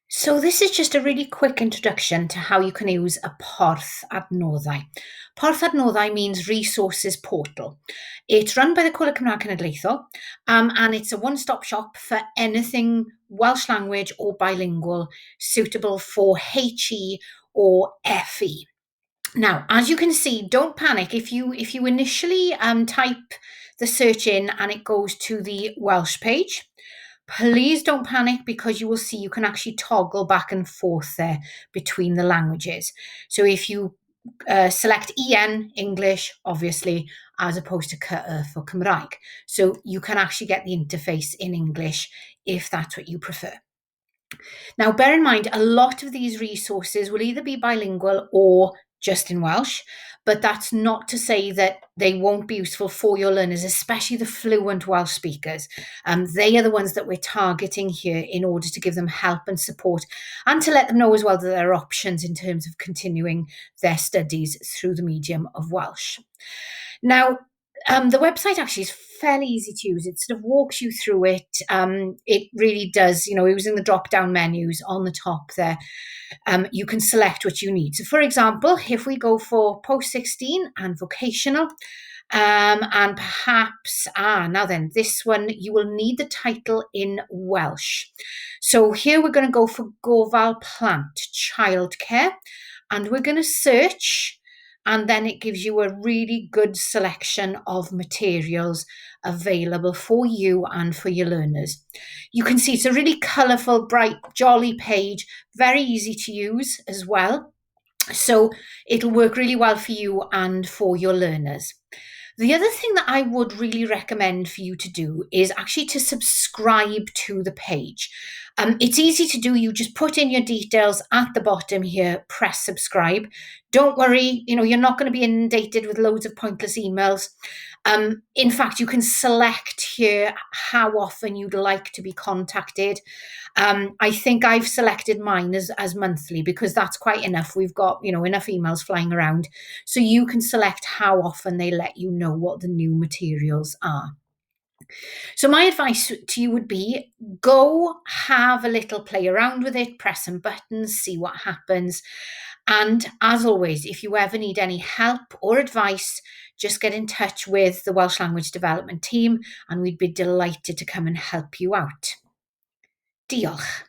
So this is just a really quick introduction to how you can use a Porth Adnoddau. Porth Adnoddau means resources portal. It's run by the Coleg Cymraeg Cenedlaethol, and it's a one-stop shop for anything Welsh language or bilingual suitable for HE or FE. Now, as you can see, don't panic if you initially type the search in and it goes to the Welsh page. Please don't panic because you will see you can actually toggle back and forth there between the languages. So if you select EN, English, obviously, as opposed to CY for Cymraeg. So you can actually get the interface in English if that's what you prefer. Now, bear in mind, a lot of these resources will either be bilingual or just in Welsh, but that's not to say that they won't be useful for your learners, especially the fluent Welsh speakers. They are the ones that we're targeting here in order to give them help and support and to let them know as well that there are options in terms of continuing their studies through the medium of Welsh. Now, the website actually is fairly easy to use. It sort of walks you through it. It really does, using the drop down menus on the top there, you can select what you need. So, for example, if we go for post 16 and vocational, and perhaps, now then, this one, you will need the title in Welsh. So here we're going to go for Gofal Plant, childcare, and we're going to search, and then it gives you a really good selection of materials available for you and for your learners. You can see it's a really colourful, bright, jolly page, very easy to use as well. So it'll work really well for you and for your learners. The other thing that I would really recommend for you to do is actually to subscribe to the page. It's easy to do. You just put in your details at the bottom here, press subscribe. Don't worry, you're not going to be inundated with loads of pointless emails. In fact, you can select here how often you'd like to be contacted. I think I've selected mine as monthly because that's quite enough. We've got, enough emails flying around. So you can select how often they let you know what the new materials are. So my advice to you would be go have a little play around with it, press some buttons, see what happens. And as always, if you ever need any help or advice, just get in touch with the Welsh Language Development team and we'd be delighted to come and help you out. Diolch.